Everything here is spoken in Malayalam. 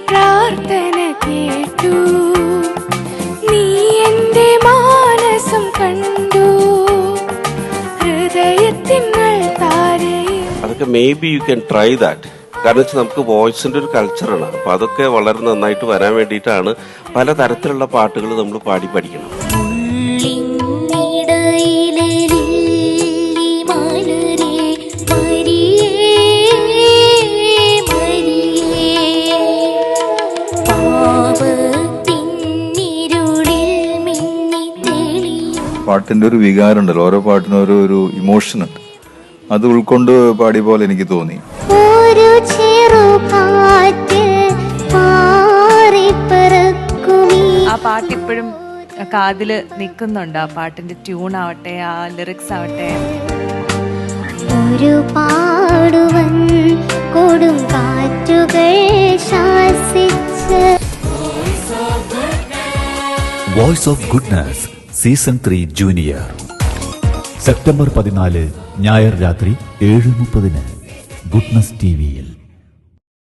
പ്രാർത്ഥന കേട്ടു, നീ എന്റെ മാനസം കണ്ടു, ഹൃദയത്തിങ്ങൾ താരയും. അതൊക്കെ may be you can try that. കാരണം വെച്ചാൽ നമുക്ക് വോയിസിന്റെ ഒരു കൾച്ചറാണ്. അപ്പൊ അതൊക്കെ വളരെ നന്നായിട്ട് വരാൻ വേണ്ടിയിട്ടാണ് പലതരത്തിലുള്ള പാട്ടുകൾ നമ്മൾ പാടി പഠിക്കണം. പാട്ടിന്റെ ഒരു വികാരം ഉണ്ടല്ലോ, ഓരോ പാട്ടിനും ഒരു ഇമോഷൻ ഉണ്ട്. അത് ഉൾക്കൊണ്ട് പാടിയ പോലെ എനിക്ക് തോന്നി. ആ പാട്ട് ഇപ്പോഴും കാതില് നിൽക്കുന്നുണ്ട്. ആ പാട്ടിന്റെ ട്യൂൺ ആവട്ടെ, ആ ലിറിക്സ് ആവട്ടെ. ഒരു പാടുവൻ കൊടും കാറ്റുകൾ ശാസിച്ച്. Voice of goodness season 3 junior September 14 ഞായർ രാത്രി 7:30 ഗുഡ്നസ് ടിവിയിൽ.